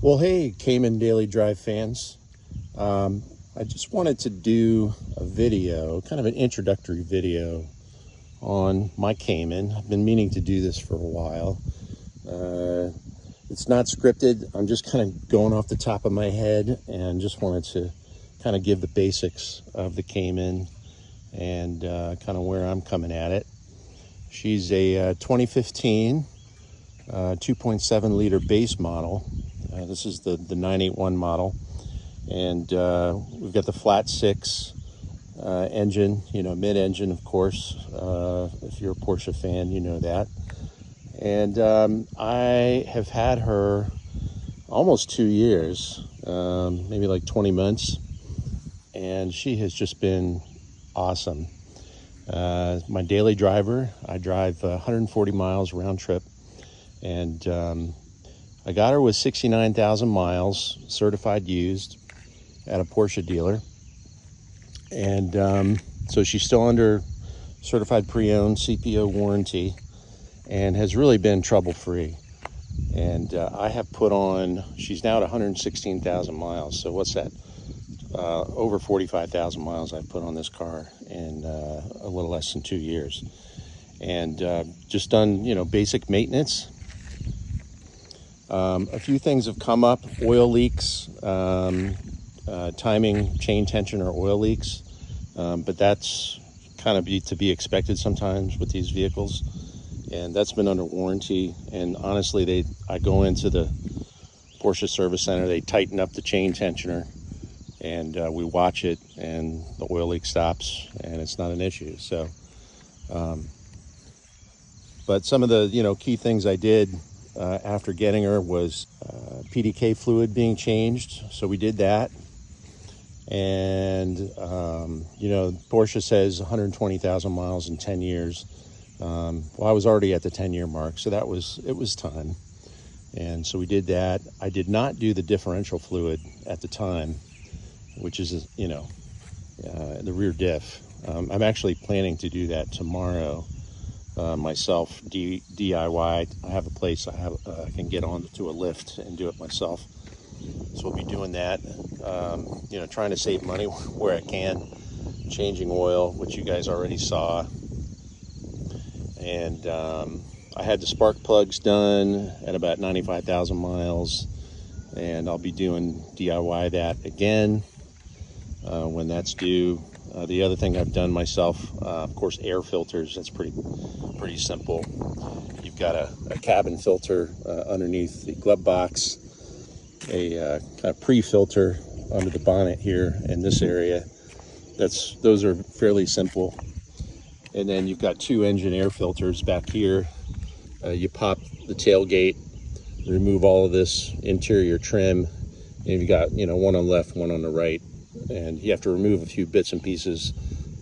Well, hey, Cayman Daily Drive fans. I just wanted to do a video, kind of an introductory video on my Cayman. I've been meaning to do this for a while. It's not scripted. I'm just kind of going off the top of my head and just wanted to kind of give the basics of the Cayman and kind of where I'm coming at it. She's a 2015 2.7 liter base model. This is the 981 model, and we've got the flat six engine, mid-engine, of course. If you're a Porsche fan, you know that. And I have had her almost 2 years, maybe like 20 months, and she has just been awesome. My daily driver. I drive 140 miles round trip, and I got her with 69,000 miles, certified used, at a Porsche dealer. And so she's still under certified pre-owned CPO warranty and has really been trouble-free. And I have put on, she's now at 116,000 miles. So what's that? Over 45,000 miles I've put on this car in a little less than 2 years. And just done, basic maintenance. A few things have come up: oil leaks, timing chain tension or oil leaks, but that's kind of to be expected sometimes with these vehicles, and that's been under warranty. And honestly, I go into the Porsche service center, they tighten up the chain tensioner, and we watch it, and the oil leak stops, and it's not an issue. So, but some of the key things I did after getting her was PDK fluid being changed. So we did that. And, Porsche says 120,000 miles in 10 years. Well, I was already at the 10-year mark, so it was time. And so we did that. I did not do the differential fluid at the time, which is, the rear diff. I'm actually planning to do that tomorrow. Myself, DIY. I have a place I can get on to a lift and do it myself. So we'll be doing that. Trying to save money where I can, changing oil, which you guys already saw. And I had the spark plugs done at about 95,000 miles, and I'll be doing DIY that again when that's due. The other thing I've done myself, of course, air filters. That's pretty simple. You've got a cabin filter underneath the glove box, a kind of pre-filter under the bonnet here in this area. Those are fairly simple. And then you've got two engine air filters back here. You pop the tailgate, remove all of this interior trim, and you've got one on the left, one on the right. And you have to remove a few bits and pieces,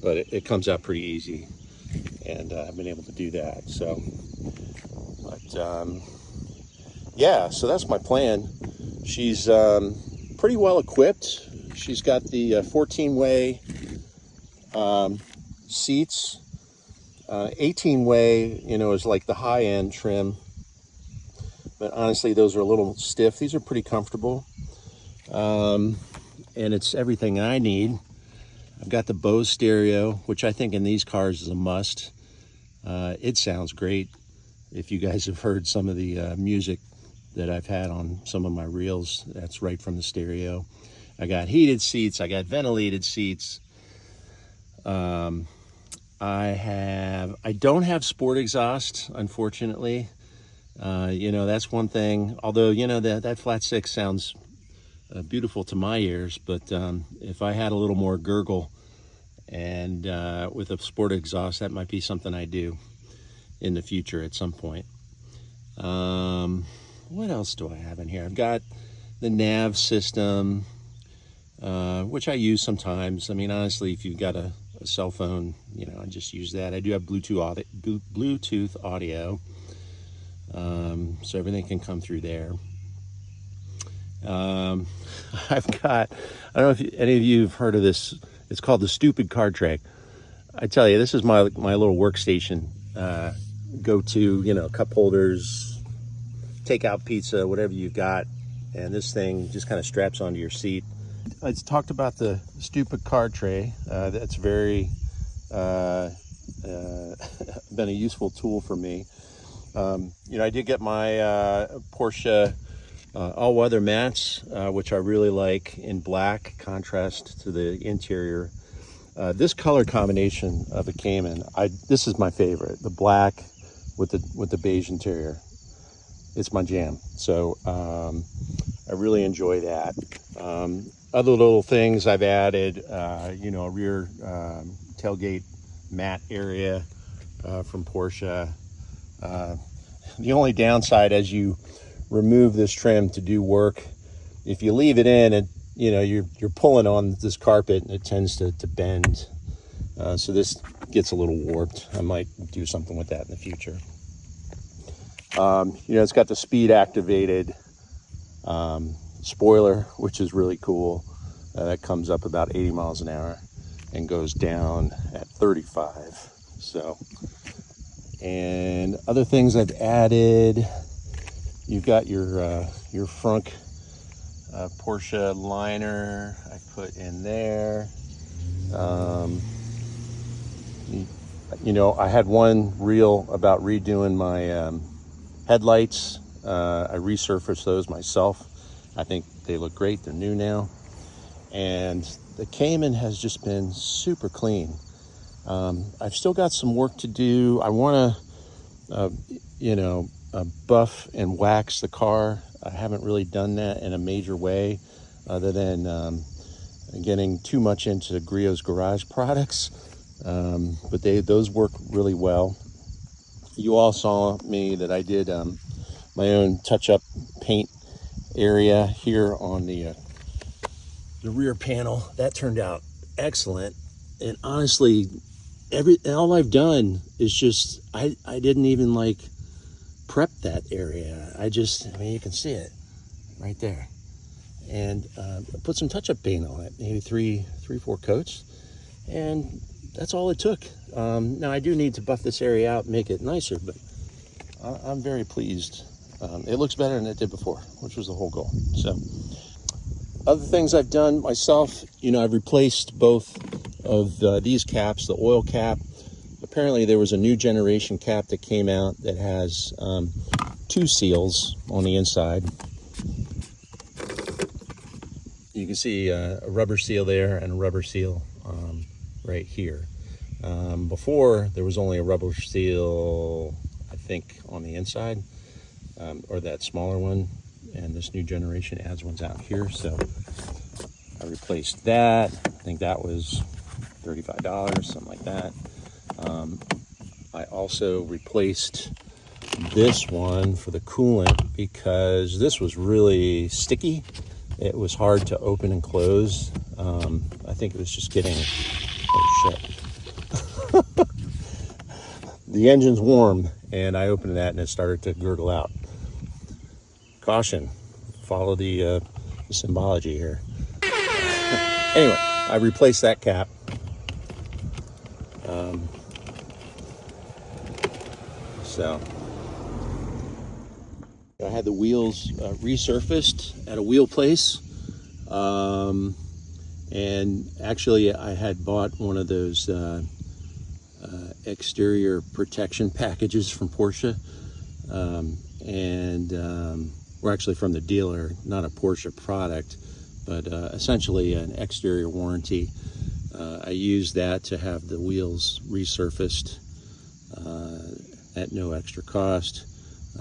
but it comes out pretty easy, and I've been able to do that. So, so that's my plan. She's pretty well equipped. She's got the 14-way seats. 18-way, is like the high-end trim, but honestly, those are a little stiff. These are pretty comfortable. And it's everything I need. I've got the Bose stereo, which I think in these cars is a must. It sounds great. If you guys have heard some of the music that I've had on some of my reels, that's right from the stereo. I got heated seats. I got ventilated seats. I don't have sport exhaust, unfortunately. That's one thing. Although, that flat six sounds beautiful to my ears, but if I had a little more gurgle and with a sport exhaust, that might be something I do in the future at some point. What else do I have in here? I've got the nav system, which I use sometimes. I mean, honestly, if you've got a cell phone, I just use that. I do have Bluetooth audio, so everything can come through there. I've got, I don't know if any of you have heard of this. It's called the Stupid Car Tray. I tell you, this is my little workstation. Go to, cup holders, take out pizza, whatever you got. and this thing just kind of straps onto your seat. I talked about the stupid car tray. That's very been a useful tool for me. I did get my Porsche all-weather mats, which I really like, in black, contrast to the interior. This color combination of the Cayman, this is my favorite. The black with the beige interior. It's my jam. So I really enjoy that. Other little things I've added, a rear tailgate mat area from Porsche. The only downside, as you remove this trim to do work, if you leave it in, and you're pulling on this carpet and it tends to bend. So this gets a little warped. I might do something with that in the future. It's got the speed activated spoiler, which is really cool. That comes up about 80 miles an hour and goes down at 35. So, and other things I've added, you've got your front Porsche liner I put in there. I had one reel about redoing my headlights. I resurfaced those myself. I think they look great. They're new now. And the Cayman has just been super clean. I've still got some work to do. I want to, buff and wax the car. I haven't really done that in a major way, other than getting too much into Griot's Garage products. But those work really well. You all saw me that I did my own touch-up paint area here on the rear panel. That turned out excellent. And honestly, all I've done is just I didn't even prep that area. You can see it right there. And put some touch-up paint on it, maybe three, 4 coats, and that's all it took. Now I do need to buff this area out and make it nicer, but I'm very pleased. It looks better than it did before, which was the whole goal. So, other things I've done myself, I've replaced both of these caps, the oil cap. Apparently there was a new generation cap that came out that has 2 seals on the inside. You can see a rubber seal there and a rubber seal right here. Before, there was only a rubber seal, I think, on the inside, or that smaller one, and this new generation adds ones out here. So I replaced that. I think that was $35, something like that. I also replaced this one for the coolant because this was really sticky. It was hard to open and close. I think it was just getting, oh shit. The engine's warm, and I opened that and it started to gurgle out. Caution, follow the symbology here. Anyway, I replaced that cap. So I had the wheels resurfaced at a wheel place. And actually I had bought one of those exterior protection packages from Porsche. We're actually from the dealer, not a Porsche product, but essentially an exterior warranty. I used that to have the wheels resurfaced at no extra cost.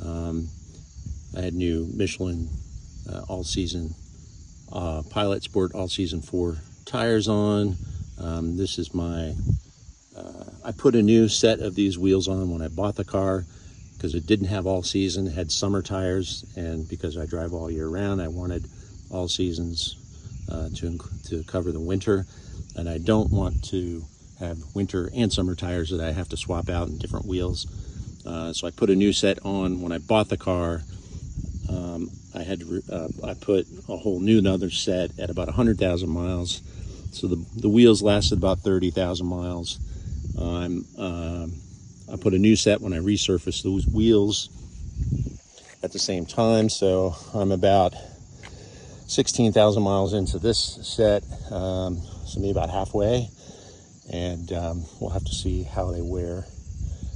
I had new Michelin all-season Pilot Sport all-season 4 tires on. This is my, I put a new set of these wheels on when I bought the car because it didn't have all-season, it had summer tires, and because I drive all year round, I wanted all seasons to cover the winter, and I don't want to have winter and summer tires that I have to swap out in different wheels. So I put a new set on when I bought the car. I put a whole new another set at about 100,000 miles. So the wheels lasted about 30,000 miles. I put a new set when I resurfaced those wheels at the same time. So I'm about 16,000 miles into this set, so maybe about halfway, and we'll have to see how they wear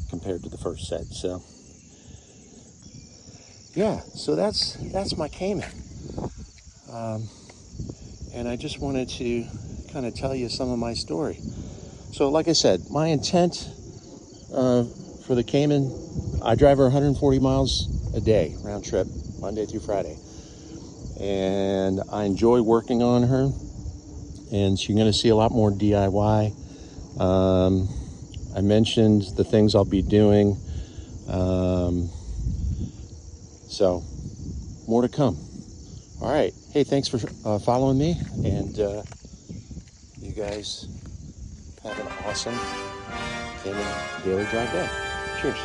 compared to the first set. So yeah, so that's my Cayman, and I just wanted to kind of tell you some of my story. So like I said, my intent for the Cayman, I drive her 140 miles a day round trip, Monday through Friday, and I enjoy working on her, and you're going to see a lot more DIY. I mentioned the things I'll be doing, so more to come. All right, hey, thanks for following me, and you guys have an awesome Cayman Daily Drive day. Cheers.